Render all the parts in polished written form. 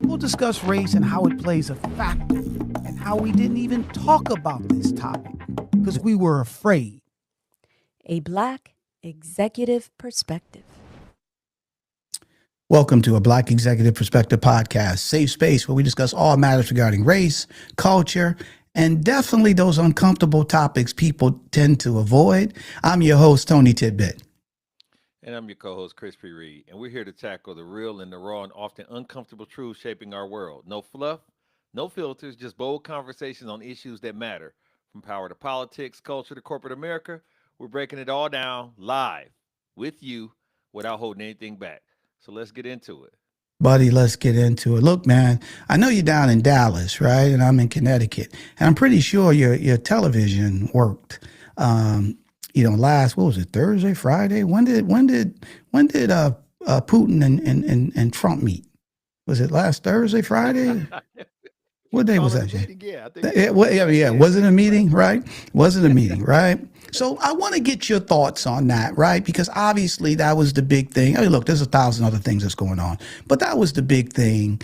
We'll discuss race and how it plays a factor, and how we didn't even talk about this topic because we were afraid. A Black Executive Perspective. Welcome to a Black Executive Perspective podcast, safe space where we discuss all matters regarding race, culture, and definitely those uncomfortable topics people tend to avoid. I'm your host, Tony Tidbit. And I'm your co-host, Chris P. Reed, and we're here to tackle the real and the raw and often uncomfortable truths shaping our world. No fluff, no filters, just bold conversations on issues that matter. From power to politics, culture to corporate America, we're breaking it all down live with you without holding anything back. So let's get into it. Buddy, let's get into it. Look, man, I know you're down in Dallas, right? And I'm in Connecticut. And I'm pretty sure your television worked. Last, what was it, Thursday, Friday? When did Putin and Trump meet? Was it last Thursday, Friday? What day was that? Yeah, I think. Wasn't a meeting, right? Wasn't a meeting, right? So I want to get your thoughts on that, right? Because obviously that was the big thing. I mean, look, there's 1,000 other things that's going on, but that was the big thing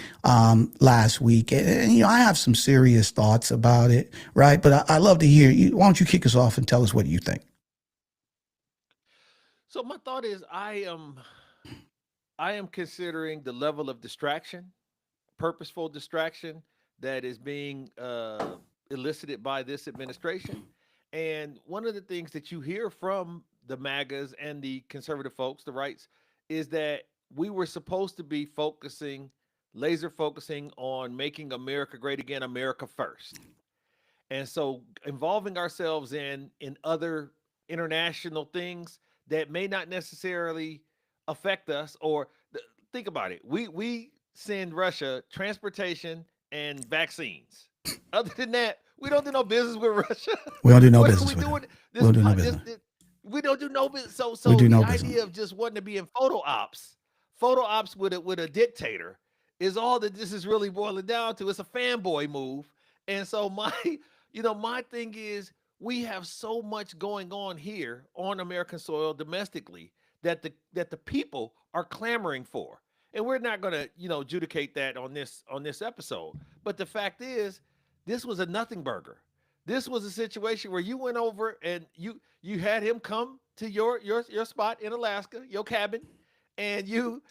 last week. And I have some serious thoughts about it, right? But I love to hear you. Why don't you kick us off and tell us what you think? So my thought is, I am considering the level of distraction, purposeful distraction, that is being elicited by this administration. And one of the things that you hear from the MAGAs and the conservative folks, the rights, is that we were supposed to be laser focusing on making America great again, America first. And so involving ourselves in other international things that may not necessarily affect us, or think about it. We send Russia transportation and vaccines. Other than that, we don't do no business with Russia. We don't do no business with them. We don't do no business. We don't do no business. So We do no the business. idea of just wanting to be in photo ops with a dictator is all that this is really boiling down to. It's a fanboy move. And so my thing is, we have so much going on here on American soil domestically that the people are clamoring for. And we're not going to, adjudicate that on this episode. But the fact is, this was a nothing burger. This was a situation where you went over and you had him come to your spot in Alaska, your cabin, and you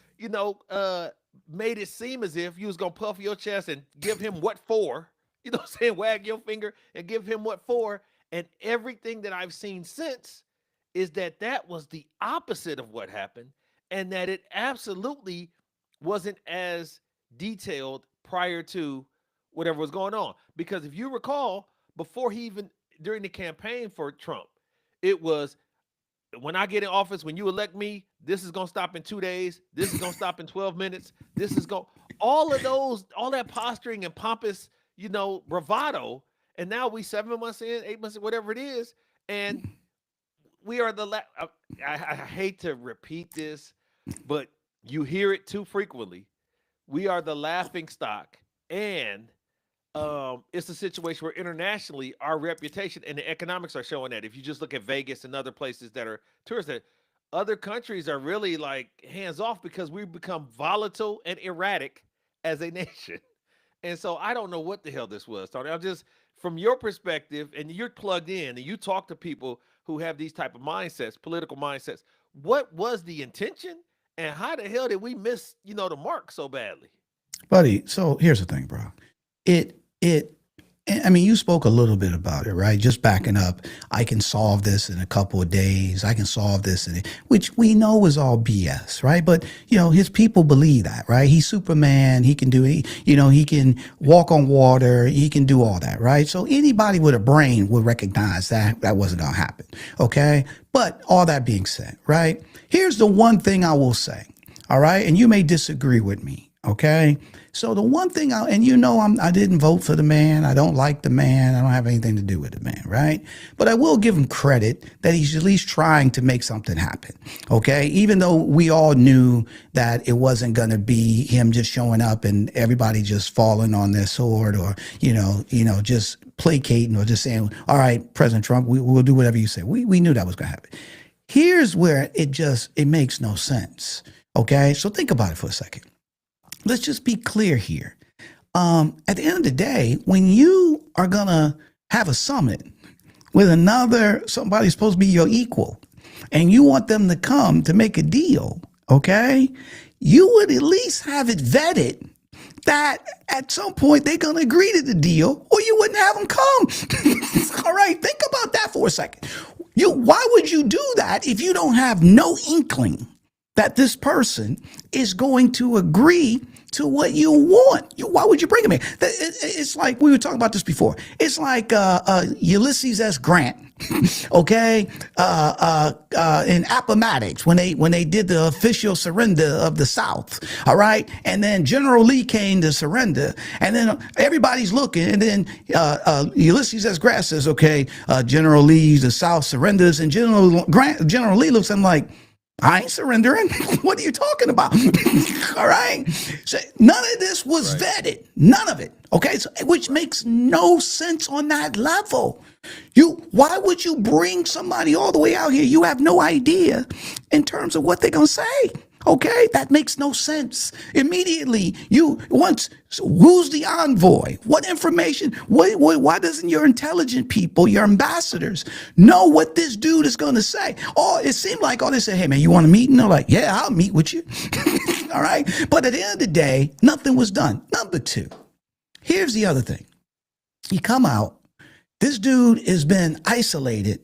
made it seem as if you was going to puff your chest and give him what for. You know what I'm saying? Wag your finger and give him what for. And everything that I've seen since is that was the opposite of what happened, and that it absolutely wasn't as detailed prior to whatever was going on. Because if you recall, before during the campaign for Trump, it was, when I get in office, when you elect me, this is going to stop in 2 days. This is going to stop in 12 minutes. All that posturing and pompous, bravado. And now we 7 months in, 8 months, whatever it is. And we are I hate to repeat this, but you hear it too frequently. We are the laughing stock. And it's a situation where internationally our reputation and the economics are showing that. If you just look at Vegas and other places that are tourists, other countries are really like hands off because we've become volatile and erratic as a nation. And so I don't know what the hell this was, Tony. I'm just, from your perspective, and you're plugged in and you talk to people who have these type of mindsets, political mindsets, what was the intention and how the hell did we miss, the mark so badly? Buddy, so here's the thing, bro. You spoke a little bit about it, right? Just backing up, I can solve this in a couple of days. I can solve this, which we know is all BS, right? But, his people believe that, right? He's Superman. He can do it. He can walk on water. He can do all that, right? So anybody with a brain would recognize that wasn't going to happen, okay? But all that being said, right? Here's the one thing I will say, all right? And you may disagree with me, okay? So the one thing I didn't vote for the man. I don't like the man. I don't have anything to do with the man, right? But I will give him credit that he's at least trying to make something happen, okay? Even though we all knew that it wasn't going to be him just showing up and everybody just falling on their sword or, just placating or just saying, all right, President Trump, we'll do whatever you say. We knew that was going to happen. Here's where it makes no sense, okay? So think about it for a second. Let's just be clear here. at the end of the day, when you are gonna have a summit with somebody supposed to be your equal, and you want them to come to make a deal, okay, you would at least have it vetted that at some point they're going to agree to the deal, or you wouldn't have them come. All right, think about that for a second. Why would you do that if you don't have no inkling that this person is going to agree to what you want? Why would you bring him in? It's like, we were talking about this before. It's like Ulysses S. Grant, okay, in Appomattox when they did the official surrender of the South. All right, and then General Lee came to surrender, and then everybody's looking, and then Ulysses S. Grant says, "Okay, General Lee, the South surrenders," and General Lee looks at him like, "I ain't surrendering." What are you talking about? All right. So none of this was vetted. None of it. Okay. So, which makes no sense on that level. Why would you bring somebody all the way out here? You have no idea in terms of what they're going to say. Okay, that makes no sense. Immediately, who's the envoy? What information? Why doesn't your intelligent people, your ambassadors, know what this dude is going to say? Oh, it seemed like, they said, "Hey man, you want to meet?" And they're like, "Yeah, I'll meet with you." All right, but at the end of the day, nothing was done. Number two, here's the other thing. You come out, this dude has been isolated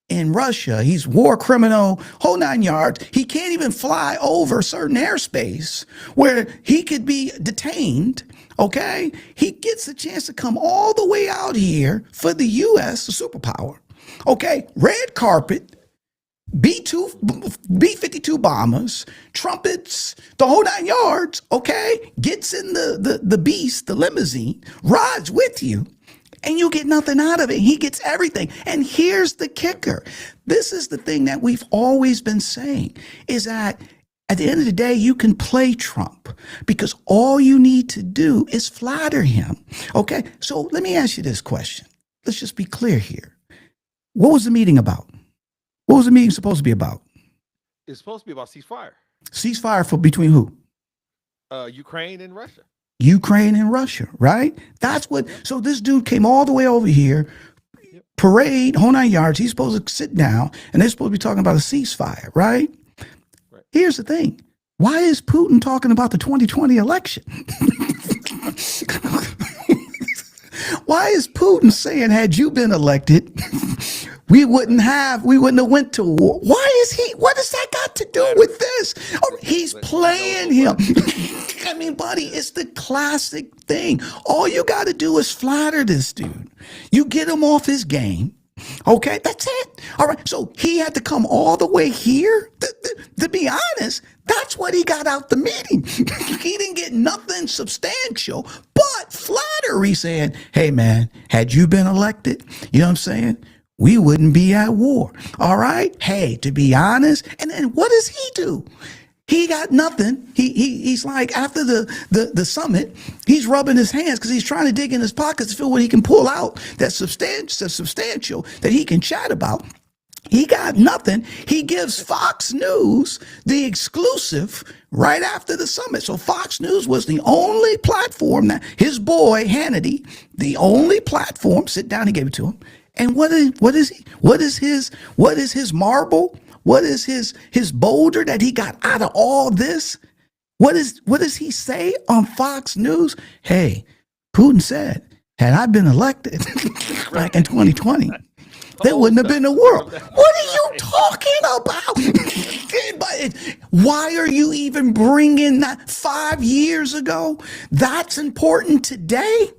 in Russia. He's war criminal, whole 9 yards. He can't even fly over certain airspace where he could be detained. Okay. He gets a chance to come all the way out here for the U.S., the superpower. Okay. Red carpet, B-52 bombers, trumpets, the whole 9 yards. Okay. Gets in the beast, the limousine, rides with you, and you get nothing out of it. He gets everything. And here's the kicker. This is the thing that we've always been saying, is that at the end of the day, you can play Trump because all you need to do is flatter him. Okay. So let me ask you this question. Let's just be clear here. What was the meeting about? What was the meeting supposed to be about? It's supposed to be about ceasefire. Ceasefire between who? Ukraine and Russia. Ukraine and Russia, right? That's what. So this dude came all the way over here, parade, whole 9 yards. He's supposed to sit down, and they're supposed to be talking about a ceasefire, right? Here's the thing. Why is Putin talking about the 2020 election? Why is Putin saying, had you been elected, we wouldn't have went to war? What does that got to do with this? He's playing him. I mean, buddy, it's the classic thing. All you got to do is flatter this dude. You get him off his game. Okay, that's it. All right. So he had to come all the way here. To be honest, that's what he got out the meeting. He didn't get nothing substantial, but flattery saying, "Hey man, had you been elected, you know what I'm saying, we wouldn't be at war." All right. Hey, to be honest. And then what does he do? He got nothing. He's like, after the summit, he's rubbing his hands because he's trying to dig in his pockets to feel what he can pull out that's substantial that he can chat about. He got nothing. He gives Fox News the exclusive right after the summit. So Fox News was the only platform that his boy Hannity, the only platform, sit down, he gave it to him. And what is his marble? What is his boulder that he got out of all this? What does he say on Fox News? Hey, Putin said, had I been elected back in 2020, there wouldn't have been a world. What are you talking about? Why are you even bringing that 5 years ago? That's important today.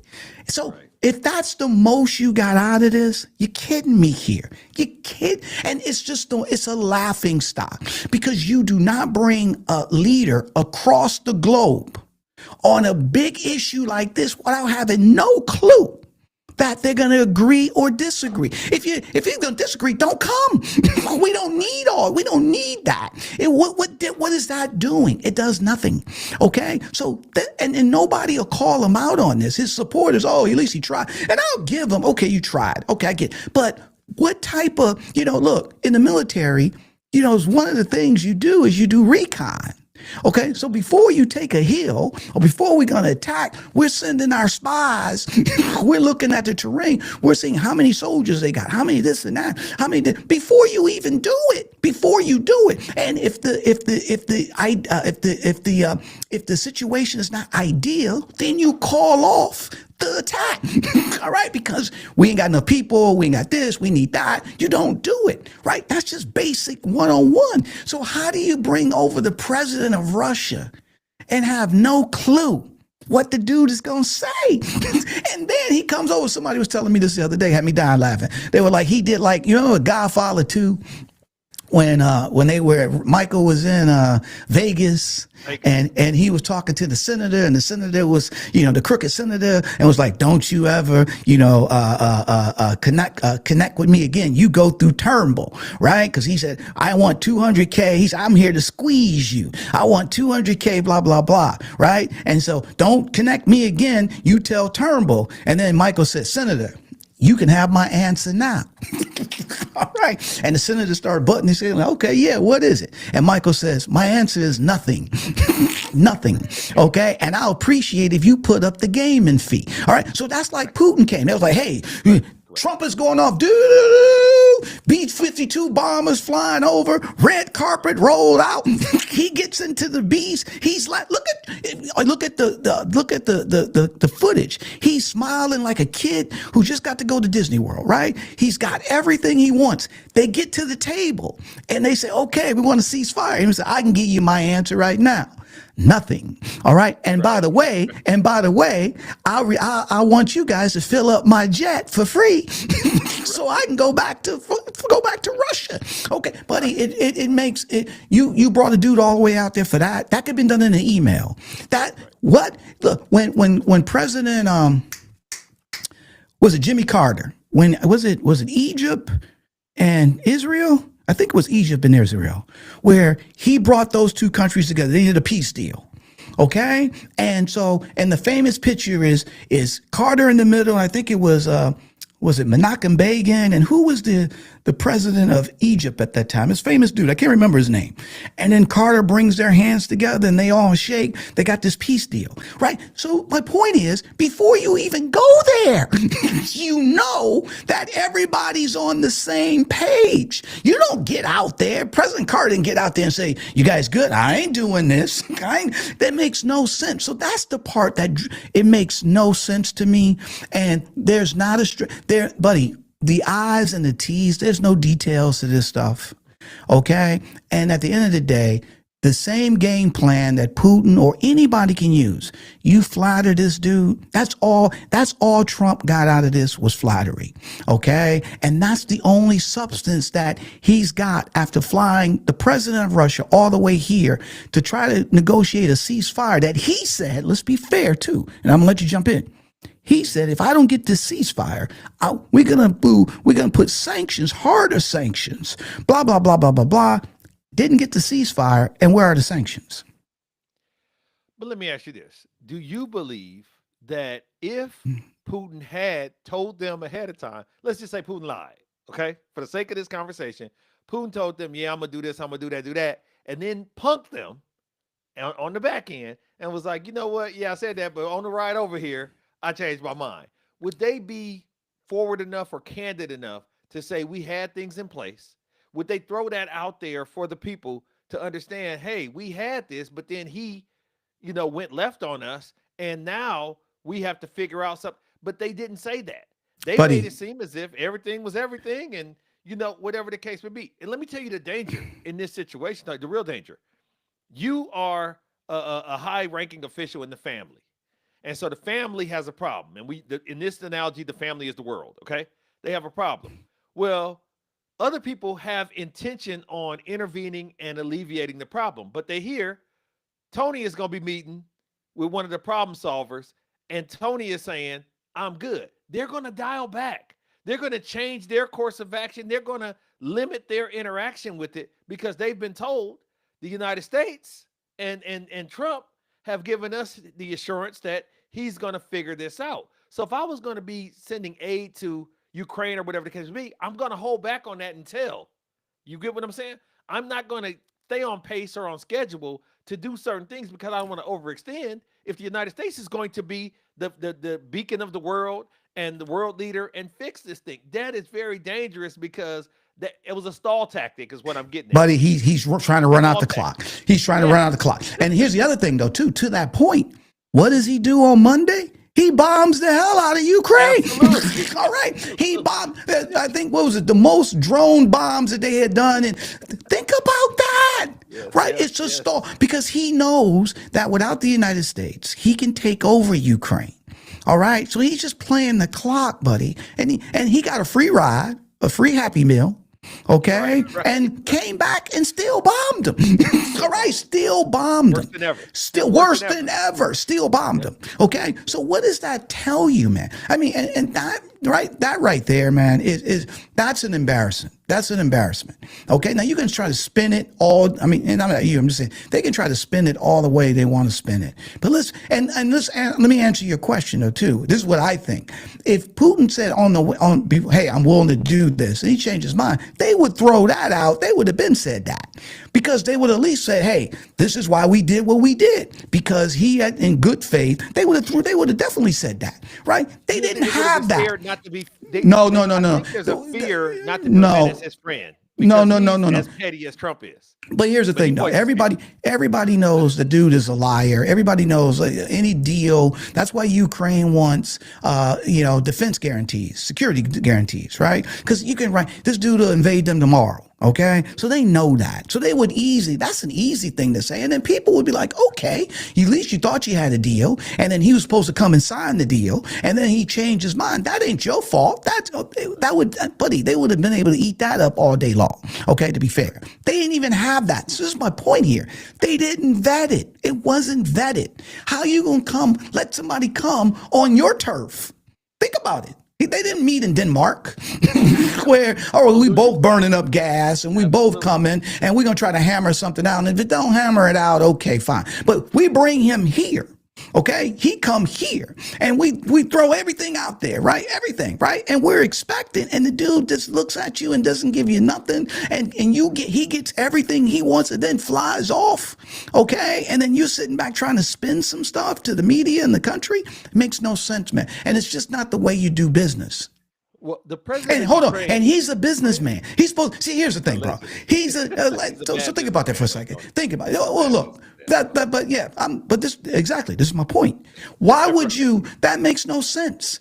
So if that's the most you got out of this, you're kidding me here. You kid, and it's a laughing stock because you do not bring a leader across the globe on a big issue like this without having no clue that they're going to agree or disagree. If you're going to disagree, don't come. We don't need that. What is that doing? It does nothing. Okay. So, and nobody will call him out on this. His supporters, at least he tried. And I'll give him, okay, you tried. Okay, I get it. But what type of, look, in the military, one of the things you do is you do recon. Okay, so before you take a hill or before we're going to attack, we're sending our spies. We're looking at the terrain. We're seeing how many soldiers they got, how many this and that, how many before you even do it. Before you do it, and if the situation is not ideal, then you call off the attack. All right, because we ain't got enough people, we ain't got this, we need that. You don't do it, right? That's just basic 101. So how do you bring over the president of Russia and have no clue what the dude is gonna say? And then he comes over. Somebody was telling me this the other day, had me dying laughing. They were like, he did like, a Godfather 2 when they were Michael was in Vegas and he was talking to the senator, and the senator was the crooked senator, and was like, don't you ever connect with me again, you go through Turnbull, right? Because he said, I want 200K. He said, I'm here to squeeze you, I want 200K, blah blah blah, right? And so don't connect me again, you tell Turnbull. And then Michael said, Senator, you can have my answer now. All right. And the senator started buttoning his head. Okay, yeah, what is it? And Michael says, my answer is nothing. Nothing. Okay. And I'll appreciate if you put up the gaming fee. All right. So that's like Putin came. They was like, hey, Trump is going off. B-52 bombers flying over, red carpet rolled out. He gets into the beast. He's like, look at the footage. He's smiling like a kid who just got to go to Disney World, right? He's got everything he wants. They get to the table and they say, okay, we want to ceasefire. And he said, I can give you my answer right now. Nothing. All right. And by the way, I want you guys to fill up my jet for free so I can go back to Russia. Okay. Buddy, it makes it, you brought a dude all the way out there for that. That could have been done in an email. Look, when President, was it Jimmy Carter? Was it Egypt and Israel? I think it was Egypt and Israel, where he brought those two countries together. They did a peace deal. Okay. And the famous picture is Carter in the middle. I think it was it Menachem Begin? And who was the president of Egypt at that time? This famous dude. I can't remember his name. And then Carter brings their hands together and they all shake. They got this peace deal, right? So my point is, before you even go there, you know that everybody's on the same page. You don't get out there. President Carter didn't get out there and say, you guys good? I ain't doing this. That makes no sense. So that's the part that it makes no sense to me. And there's not buddy, the I's and the T's, there's no details to this stuff. Okay. And at the end of the day, the same game plan that Putin or anybody can use. You flatter this dude. That's all Trump got out of this was flattery. Okay. And that's the only substance that he's got after flying the president of Russia all the way here to try to negotiate a ceasefire that he said, let's be fair too. And I'm gonna let you jump in. He said, if I don't get this ceasefire, we're going to put sanctions, harder sanctions, blah, blah, blah, blah, blah, blah. Didn't get the ceasefire. And where are the sanctions? But let me ask you this. Do you believe that if Putin had told them ahead of time, let's just say Putin lied, okay? For the sake of this conversation, Putin told them, yeah, I'm going to do this, I'm going to do that, and then punked them on the back end and was like, you know what? Yeah, I said that, but on the ride over here, I changed my mind. Would they be forward enough or candid enough to say we had things in place? Would they throw that out there for the people to understand, hey, we had this, but then he, went left on us, and now we have to figure out something. But they didn't say that. They made it seem as if everything was everything, and, whatever the case would be. And let me tell you the danger in this situation, like the real danger. You are a high-ranking official in the family. And so the family has a problem. And in this analogy, the family is the world, okay? They have a problem. Well, other people have intention on intervening and alleviating the problem, but they hear Tony is going to be meeting with one of the problem solvers, and Tony is saying, I'm good. They're going to dial back. They're going to change their course of action. They're going to limit their interaction with it because they've been told the United States and Trump have given us the assurance that he's going to figure this out. So if I was going to be sending aid to Ukraine or whatever the case may be, I'm going to hold back on that until. You get what I'm saying? I'm not going to stay on pace or on schedule to do certain things because I don't want to overextend. If the United States is going to be the beacon of the world and the world leader and fix this thing, that is very dangerous because that it was a stall tactic, is what I'm getting at. Buddy, he's trying to run out the Stall clock. tactic. He's trying to run Yeah, out the clock. And here's the other thing, though, too. To that point, what does he do on Monday? He bombs the hell out of Ukraine. absolutely. All right. He bombed, I think, what was it, the most drone bombs that they had done. And think about that, Yes, right? yes, It's a yes. stall because he knows that without the United States, he can take over Ukraine. All right. So he's just playing the clock, buddy. And he got a free ride, a free Happy Meal. Okay, Right, right. and came back and still bombed him. All right, still bombed Worse him. than ever. Still Worse worse than than ever. Still bombed him. Okay, so what does that tell you, man? I mean, and that right there, man, is that's an embarrassment. That's an embarrassment. Okay, now you can try to spin it all. I mean, and I'm not you. I'm just saying they can try to spin it all the way they want to spin it. But let's let me answer your question though too. This is what I think. If Putin said hey, I'm willing to do this, and he changed his mind, they would throw that out. They would have been said that because they would at least say, hey, this is why we did what we did because he had in good faith. They would have definitely said that, right? They didn't have that. Scared not to be. No. I think there's a fear not to be No. met as his friend. No. Because he's as petty as Trump is. But here's the thing, though. poisons Everybody knows the dude is a liar. Everybody knows any deal. That's why Ukraine wants, defense guarantees, security guarantees, right? Because you can write this dude will invade them tomorrow. Okay, so they know that. So they would that's an easy thing to say. And then people would be like, okay, at least you thought you had a deal. And then he was supposed to come and sign the deal. And then he changed his mind. That ain't your fault. Buddy, they would have been able to eat that up all day long. Okay, to be fair. They didn't even have that. So this is my point here. They didn't vet it. It wasn't vetted. How you going to let somebody come on your turf? Think about it. They didn't meet in Denmark where, we both burning up gas and we both coming and we're going to try to hammer something out. And if it don't hammer it out, okay, fine. But we bring him here. Okay, he come here and we throw everything out there, right? Everything, right? And we're expecting, and the dude just looks at you and doesn't give you nothing, and he gets everything he wants and then flies off. Okay, and then you're sitting back trying to spin some stuff to the media and the country. It makes no sense, man. And it's just not the way you do business. Well, the president. And hold on, and he's a businessman. He's supposed. See, here's the thing, bro. He's He's so a bad think about that for a businessman. second. Think about it. Well, look, but this exactly. This is my point. Why would you? That makes no sense.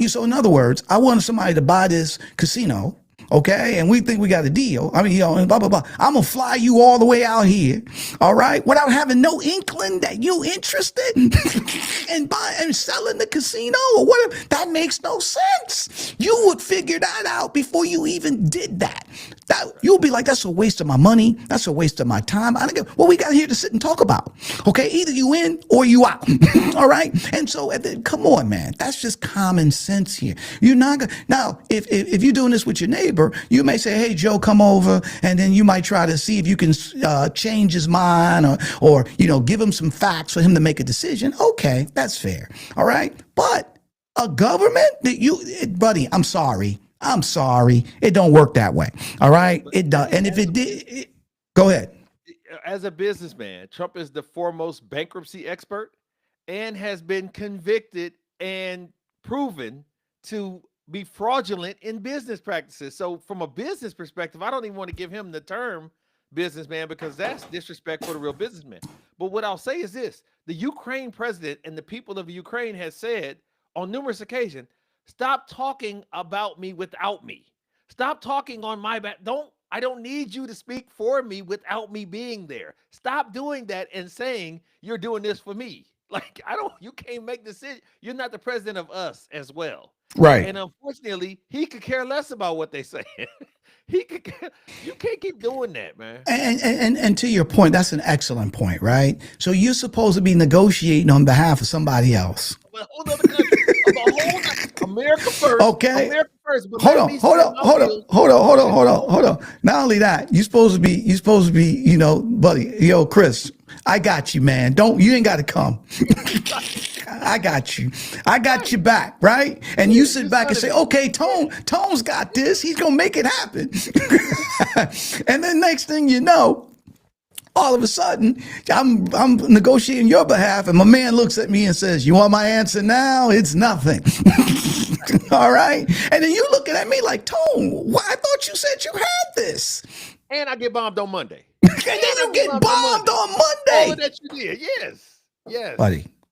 So in other words, I wanted somebody to buy this casino. Okay, and we think we got a deal. I mean, and blah, blah, blah. I'm going to fly you all the way out here, all right, without having no inkling that you interested in buying and selling the casino or whatever. That makes no sense. You would figure that out before you even did that. You'll be like, that's a waste of my money. That's a waste of my time. I don't get what we got here to sit and talk about. Okay, either you in or you out. All right, and so come on, man. That's just common sense here. You're not gonna now if you're doing this with your neighbor. You may say, hey, Joe, come over. And then you might try to see if you can change his mind or give him some facts for him to make a decision. Okay, that's fair. All right. But a government buddy, I'm sorry. It don't work that way. All right. It does. And if it did, go ahead. As a businessman, Trump is the foremost bankruptcy expert and has been convicted and proven to be fraudulent in business practices. So from a business perspective, I don't even want to give him the term businessman because that's disrespect for the real businessman. But what I'll say is this: the Ukraine president and the people of Ukraine has said on numerous occasions, stop talking about me without me. Stop talking on my back. I don't need you to speak for me without me being there. Stop doing that and saying you're doing this for me. Like, you can't make decisions. You're not the president of us as well. Right. And unfortunately, he could care less about what they say. You can't keep doing that, man. And to your point, that's an excellent point, right? So you're supposed to be negotiating on behalf of somebody else. Well, hold on, America first. Okay. America first. But Hold on. Not only that, you're supposed to be, buddy, Chris, I got you, man. You ain't got to come. I got you. I got your back, right? And you sit back and say, okay, Tone's got this. He's going to make it happen. And then next thing you know, All of a sudden, I'm negotiating your behalf, and my man looks at me and says, "You want my answer now? It's nothing." All right, and then you looking at me like, "Tone, why? I thought you said you had this." And I get bombed on Monday. And then you get bombed on All Monday. of that you did. Yes.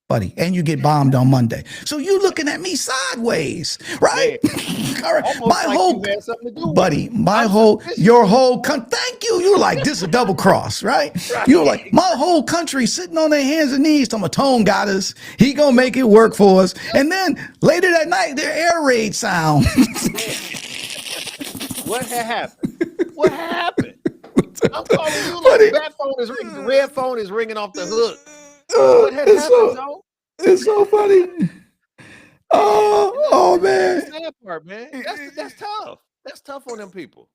Buddy, and you get bombed on Monday. So you looking at me sideways, right? All right, Almost my like whole, you had something to do with buddy, it. my I'm whole, suspicious. your whole, thank you. You're like, this is a double cross, right? You're like, my whole country sitting on their hands and knees. Talking about Tone got us. He gonna make it work for us. And then later that night, their air raid sound. What had happened? What happened? I'm calling you like Buddy. the bat phone is ringing. The red phone is ringing off the hook. What had it's happened, so, though? it's so funny. Oh man. That's the sad part, man. That's tough. That's tough on them people.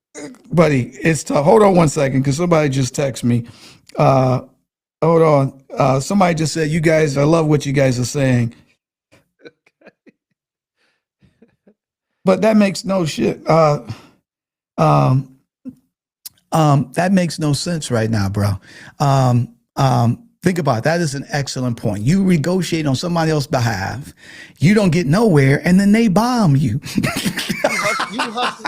Buddy, it's tough. Hold on one second, because somebody just texted me. Hold on. Somebody just said, "You guys, I love what you guys are saying." But that makes no shit. That makes no sense right now, bro. Think about it. That is an excellent point. You negotiate on somebody else's behalf, you don't get nowhere, and then they bomb you.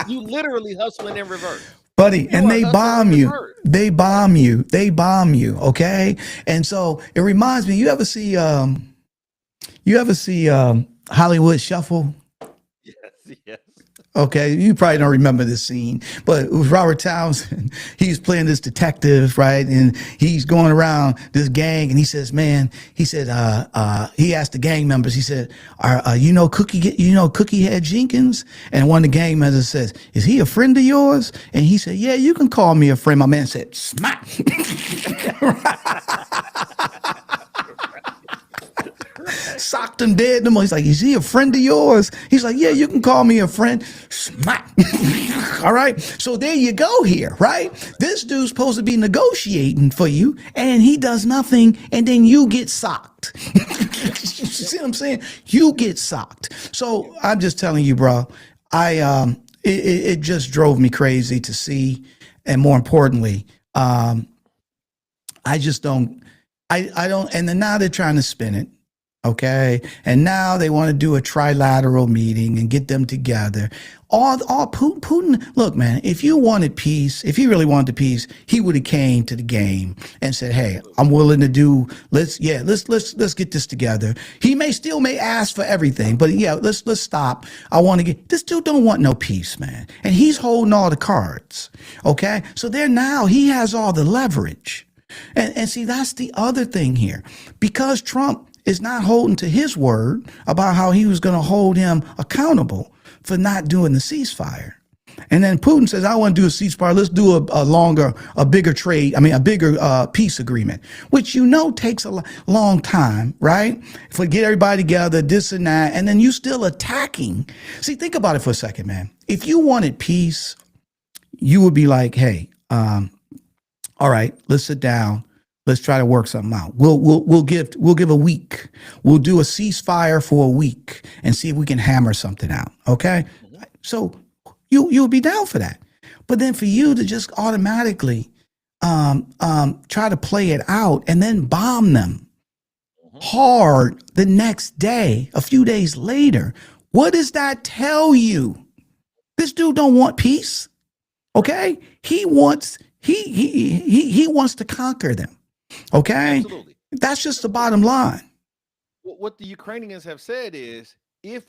You literally hustling in reverse. Buddy, and they bomb you. They bomb you. They bomb you. Okay. And so it reminds me, you ever see Hollywood Shuffle? Yes. Okay, you probably don't remember this scene, but it was Robert Townsend. He's playing this detective, right? And he's going around this gang, and he says, "Man," he said, he asked the gang members, he said, Cookie Head Jenkins?" And one of the gang members says, "Is he a friend of yours?" And he said, "Yeah, you can call me a friend." My man said, "Smack." Socked him dead. He's like, "Is he a friend of yours?" He's like, "Yeah, you can call me a friend." Smack. All right. So there you go here, right? This dude's supposed to be negotiating for you, and he does nothing, and then you get socked. You see what I'm saying? You get socked. So I'm just telling you, bro, it just drove me crazy to see. And more importantly, I just don't, I don't, and then now they're trying to spin it. Okay. And now they want to do a trilateral meeting and get them together. All Putin, look, man, if you wanted peace, if he really wanted peace, he would have came to the game and said, "Hey, I'm willing to do, let's get this together." He may ask for everything, but yeah, let's stop. I want to get, this dude don't want no peace, man. And he's holding all the cards. Okay. So he has all the leverage. And see, that's the other thing here, because Trump is not holding to his word about how he was going to hold him accountable for not doing the ceasefire. And then Putin says, "I want to do a ceasefire. Let's do a bigger peace agreement," which takes a long time, right? Get everybody together, this and that, and then you still attacking. See, think about it for a second, man. If you wanted peace, you would be like, "Hey, all right, let's sit down. Let's try to work something out. We'll give a week. We'll do a ceasefire for a week and see if we can hammer something out." Okay. Mm-hmm. So you'll be down for that. But then for you to just automatically try to play it out and then bomb them hard the next day, a few days later, what does that tell you? This dude don't want peace. Okay. He wants to conquer them. Okay. Absolutely. That's just the bottom line. What the Ukrainians have said is, if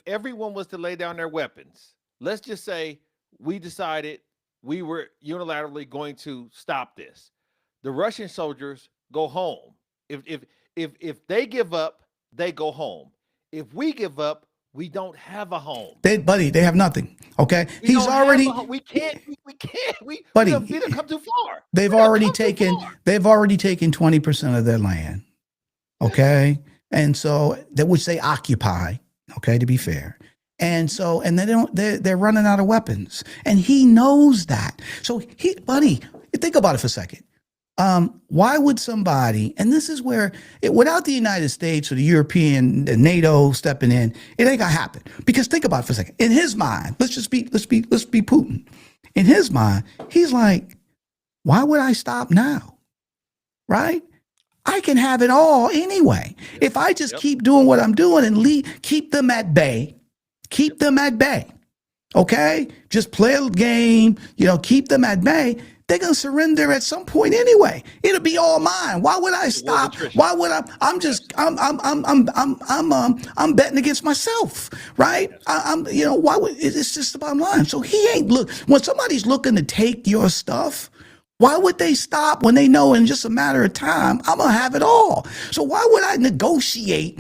everyone was to lay down their weapons, let's just say we decided we were unilaterally going to stop this, the Russian soldiers go home. If they give up, they go home. If we give up, we don't have a home. They have nothing. Okay. We can't. We done come too far. They've already taken 20% of their land. Okay. And so which they occupy. Okay. To be fair. And so, and they're running out of weapons, and he knows that. So think about it for a second. Why would somebody, and this is where without the United States or the European, the NATO stepping in, it ain't gonna happen. Because think about it for a second. In his mind, let's be Putin. In his mind, he's like, Why would I stop now? Right? I can have it all anyway. Yep. If I just Yep. keep doing what I'm doing and keep them at bay, keep them at bay. Okay? Just play a game, keep them at bay. They're going to surrender at some point anyway. It'll be all mine. Why would I stop? Why would I'm betting against myself, right? Why would, it's just the bottom line. So he ain't when somebody's looking to take your stuff, why would they stop when they know in just a matter of time, I'm going to have it all? So why would I negotiate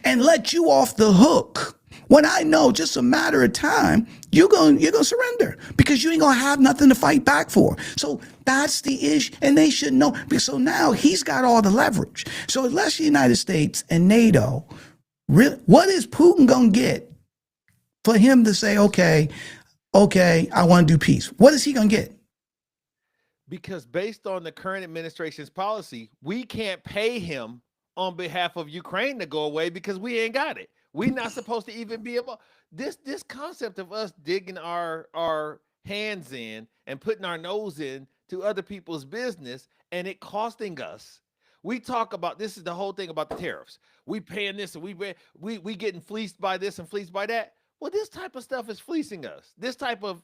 and let you off the hook when I know just a matter of time, you're going to surrender because you ain't going to have nothing to fight back for. So that's the issue. And they should know. So now he's got all the leverage. So unless the United States and NATO, what is Putin going to get for him to say, okay, I want to do peace? What is he going to get? Because based on the current administration's policy, we can't pay him on behalf of Ukraine to go away because we ain't got it. We're not supposed to even be able. This concept of us digging our hands in and putting our nose in to other people's business and it costing us. We talk about this is the whole thing about the tariffs. We paying this and we getting fleeced by this and fleeced by that. Well, this type of stuff is fleecing us. This type of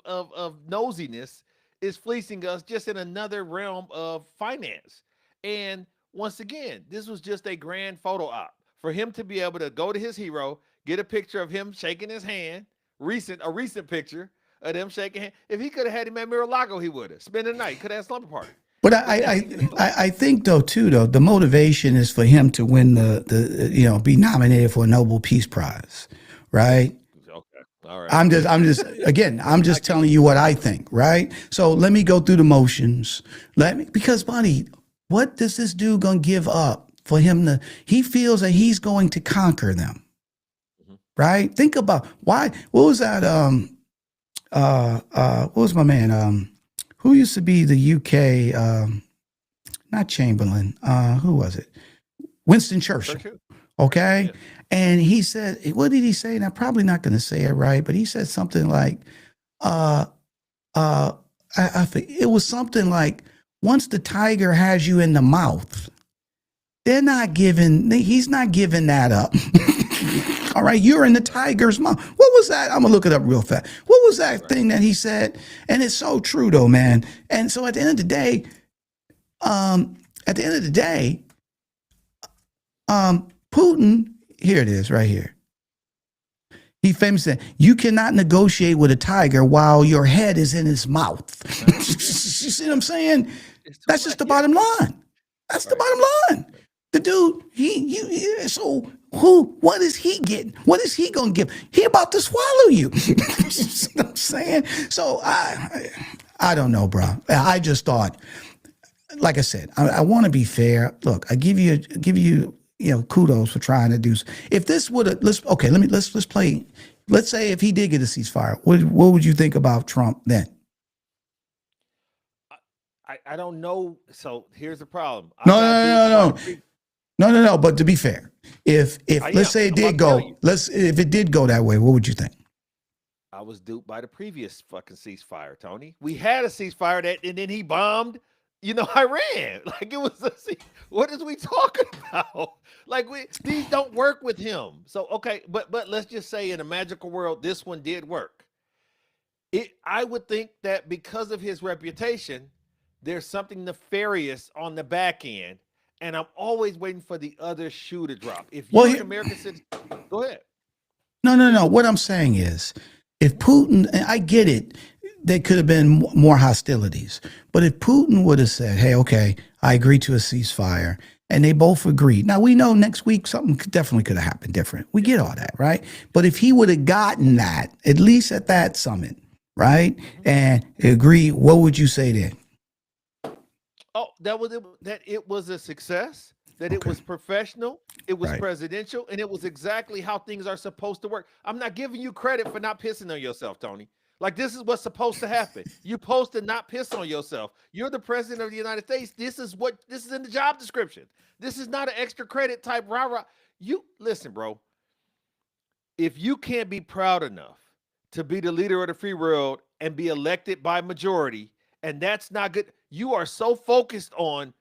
nosiness is fleecing us just in another realm of finance. And once again, this was just a grand photo op for him to be able to go to his hero, get a picture of him shaking his hand, a recent picture of them shaking hands. If he could have had him at Mar-a-Lago, he would have spent the night, could have had a slumber party. But I think though the motivation is for him to win be nominated for a Nobel Peace Prize, right? Okay. All right. I'm just telling you what I think, right? So let me go through the motions. Because buddy, what does this dude gonna give up for him to? He feels that he's going to conquer them, right? Think about why. What was that? What was my man? Who used to be the UK? Not Chamberlain. Who was it? Winston Churchill. Okay. Yeah. And he said, what did he say? And I'm probably not going to say it right, but he said something like, I think it was something like, once the tiger has you in the mouth, he's not giving that up. All right, you're in the tiger's mouth. What was that? I'm gonna look it up real fast. What was that thing that he said? And it's so true though, man. And so at the end of the day, Putin, here it is right here. He famously said, you cannot negotiate with a tiger while your head is in his mouth. You see what I'm saying? That's just the bottom line. That's the bottom line. The dude, so what is he getting? What is he going to give? He about to swallow you. You know what I'm saying? So I don't know, bro. I just thought, like I said, I want to be fair. Look, I give you kudos for trying to do. If this would have, let's play. Let's say if he did get a ceasefire, what would you think about Trump then? I don't know. So here's the problem. No. But to be fair, if let's say it did go, if it did go that way, what would you think? I was duped by the previous fucking ceasefire, Tony. We had a ceasefire and then he bombed. Iran. Like it was. What is we talking about? Like these don't work with him. So okay, but let's just say in a magical world, this one did work. I would think that because of his reputation, there's something nefarious on the back end, and I'm always waiting for the other shoe to drop. If you're an American citizen, go ahead. No. What I'm saying is, if Putin, and I get it, there could have been more hostilities. But if Putin would have said, hey, okay, I agree to a ceasefire, and they both agreed. Now, we know next week something definitely could have happened different. We get all that, right? But if he would have gotten that, at least at that summit, right, and agree, what would you say then? Oh, that it was a success, that it was professional, it was presidential, and it was exactly how things are supposed to work. I'm not giving you credit for not pissing on yourself, Tony. Like, this is what's supposed to happen. You're supposed to not piss on yourself. You're the president of the United States. This is in the job description. This is not an extra credit type rah-rah. You listen, bro. If you can't be proud enough to be the leader of the free world and be elected by majority, and that's not good, You are so focused on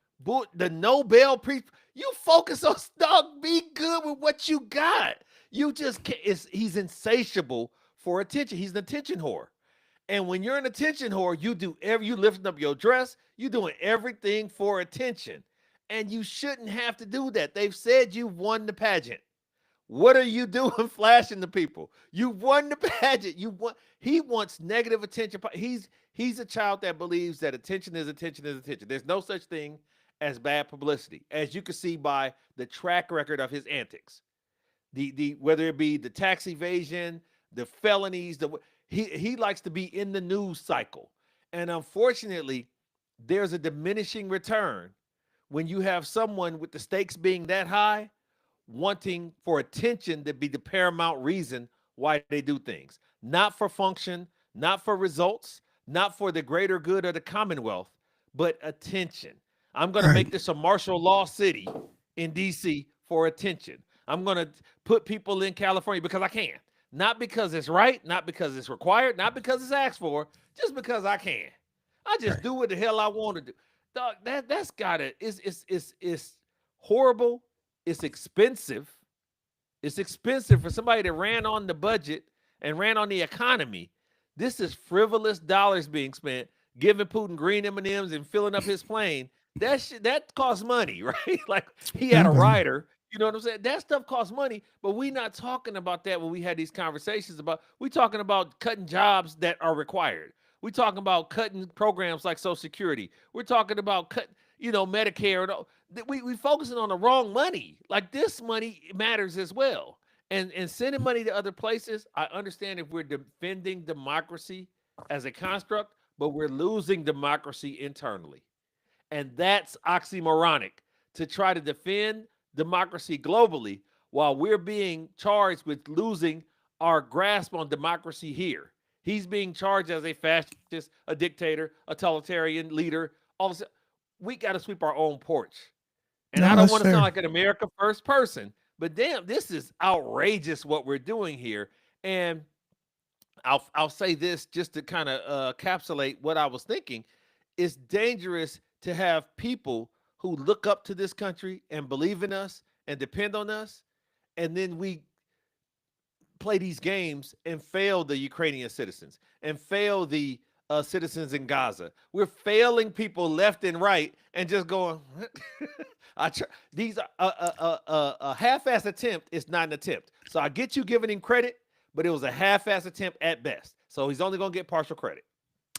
the Nobel Prize. You focus on dog. Be good with what you got. You just can't. He's insatiable for attention. He's an attention whore. And when you're an attention whore, you lifting up your dress, you doing everything for attention. And you shouldn't have to do that. They've said you've won the pageant. What are you doing flashing to people? You won the pageant. He wants negative attention. He's a child that believes that attention is attention is attention. There's no such thing as bad publicity, as you can see by the track record of his antics. The whether it be the tax evasion, the felonies, he likes to be in the news cycle. And unfortunately, there's a diminishing return when you have someone with the stakes being that high wanting for attention to be the paramount reason why they do things. Not for function, not for results, not for the greater good of the Commonwealth, but attention. I'm going to make this a martial law city in DC for attention. I'm going to put people in California because I can. Not because it's right, not because it's required, not because it's asked for, just because I can. I just do what the hell I want to do. Dog, that's gotta, it's horrible. It's expensive. It's expensive for somebody that ran on the budget and ran on the economy. This is frivolous dollars being spent, giving Putin green M&Ms and filling up his plane. That costs money, right? Like he had a rider. You know what I'm saying? That stuff costs money, but we're not talking about that when we had these conversations about. We're talking about cutting jobs that are required. We're talking about cutting programs like Social Security. We're talking about Medicare. We focusing on the wrong money. Like this money matters as well. And sending money to other places, I understand if we're defending democracy as a construct, but we're losing democracy internally. And that's oxymoronic to try to defend democracy globally while we're being charged with losing our grasp on democracy here. He's being charged as a fascist, a dictator, a totalitarian leader. All of a sudden, we got to sweep our own porch. And I don't want to sound like an America first person, but damn, this is outrageous what we're doing here. And I'll say this just to kind of encapsulate what I was thinking. It's dangerous to have people who look up to this country and believe in us and depend on us, and then we play these games and fail the Ukrainian citizens and fail the citizens in Gaza. We're failing people left and right and just going. These are a half-ass attempt is not an attempt. So I get you giving him credit, but it was a half-ass attempt at best. So he's only going to get partial credit.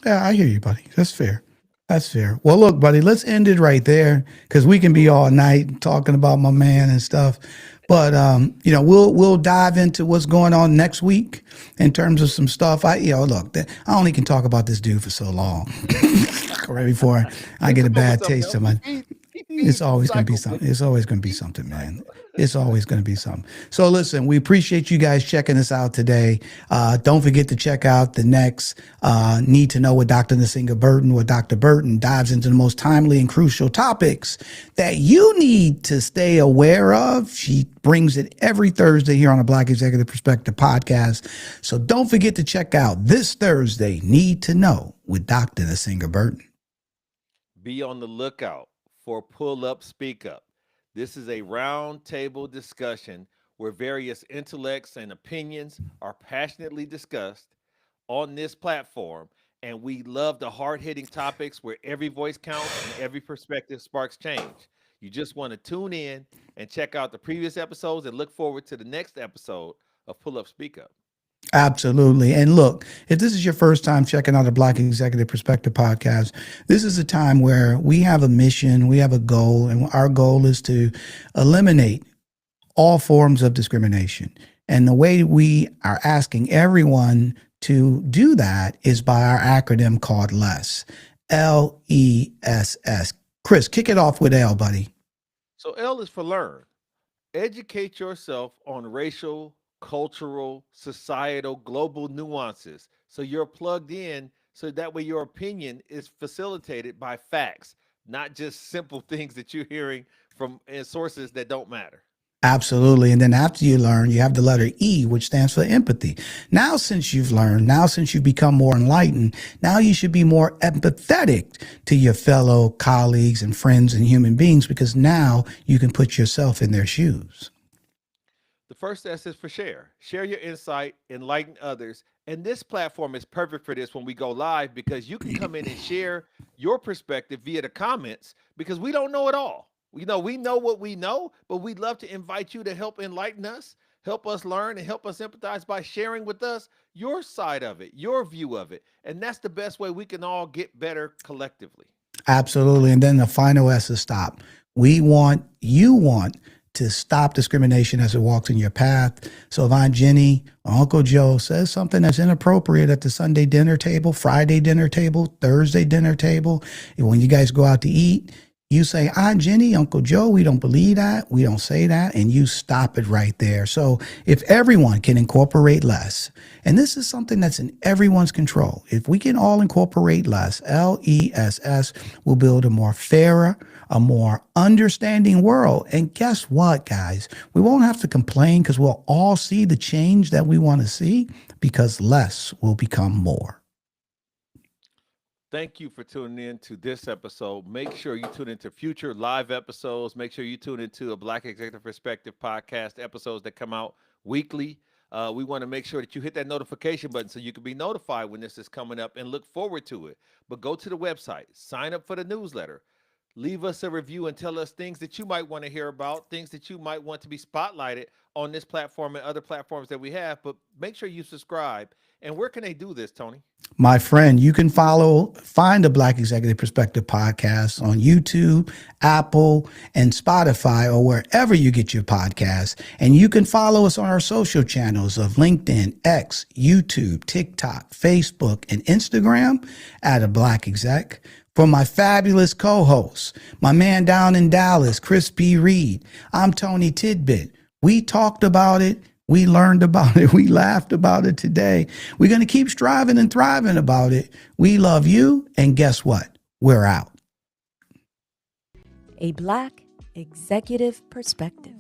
Yeah, I hear you, buddy. That's fair. That's fair. Well, look, buddy, let's end it right there because we can be all night talking about my man and stuff. But we'll dive into what's going on next week in terms of some stuff. I only can talk about this dude for so long. Right before I get a bad taste of my. It's always going to be something. It's always going to be something, man. It's always going to be something. So listen, we appreciate you guys checking us out today. Don't forget to check out the next Need to Know with Dr. Nasinga Burton, where Dr. Burton dives into the most timely and crucial topics that you need to stay aware of. She brings it every Thursday here on the Black Executive Perspective podcast. So don't forget to check out this Thursday, Need to Know with Dr. Nasinga Burton. Be on the lookout for Pull Up, Speak Up. This is a roundtable discussion where various intellects and opinions are passionately discussed on this platform. And we love the hard-hitting topics where every voice counts and every perspective sparks change. You just want to tune in and check out the previous episodes and look forward to the next episode of Pull Up, Speak Up. Absolutely. And look, if this is your first time checking out the Black Executive Perspective podcast, this is a time where we have a mission, we have a goal, and our goal is to eliminate all forms of discrimination. And the way we are asking everyone to do that is by our acronym called LESS, LESS. Chris, kick it off with L, buddy. So L is for learn. Educate yourself on racial, cultural, societal, global nuances. So you're plugged in so that way your opinion is facilitated by facts, not just simple things that you're hearing from sources that don't matter. Absolutely. And then after you learn, you have the letter E, which stands for empathy. Now, since you've learned, now, since you've become more enlightened, now you should be more empathetic to your fellow colleagues and friends and human beings, because now you can put yourself in their shoes. The first S is for share. Share your insight, enlighten others. And this platform is perfect for this when we go live because you can come in and share your perspective via the comments because we don't know it all. We know what we know, but we'd love to invite you to help enlighten us, help us learn, and help us empathize by sharing with us your side of it, your view of it. And that's the best way we can all get better collectively. Absolutely. And then the final S is stop. You want to stop discrimination as it walks in your path. So if Aunt Jenny or Uncle Joe says something that's inappropriate at the Sunday dinner table, Friday dinner table, Thursday dinner table, and when you guys go out to eat, you say, Aunt Jenny, Uncle Joe, we don't believe that. We don't say that. And you stop it right there. So if everyone can incorporate less, and this is something that's in everyone's control, if we can all incorporate less, LESS, we'll build a more fairer, a more understanding world. And guess what, guys? We won't have to complain because we'll all see the change that we want to see because less will become more. Thank you for tuning in to this episode. Make sure you tune into future live episodes. Make sure you tune into a Black Executive Perspective podcast episodes that come out weekly. We want to make sure that you hit that notification button so you can be notified when this is coming up and look forward to it. But go to the website, sign up for the newsletter, leave us a review and tell us things that you might want to hear about, things that you might want to be spotlighted on this platform and other platforms that we have. But make sure you subscribe. And where can they do this, Tony? My friend, you can find the Black Executive Perspective podcast on YouTube, Apple, and Spotify, or wherever you get your podcasts. And you can follow us on our social channels of LinkedIn, X, YouTube, TikTok, Facebook, and Instagram at a Black Exec. For my fabulous co-hosts, my man down in Dallas, Chris P. Reed, I'm Tony Tidbit. We talked about it. We learned about it. We laughed about it today. We're going to keep striving and thriving about it. We love you. And guess what? We're out. A Black Executive Perspective.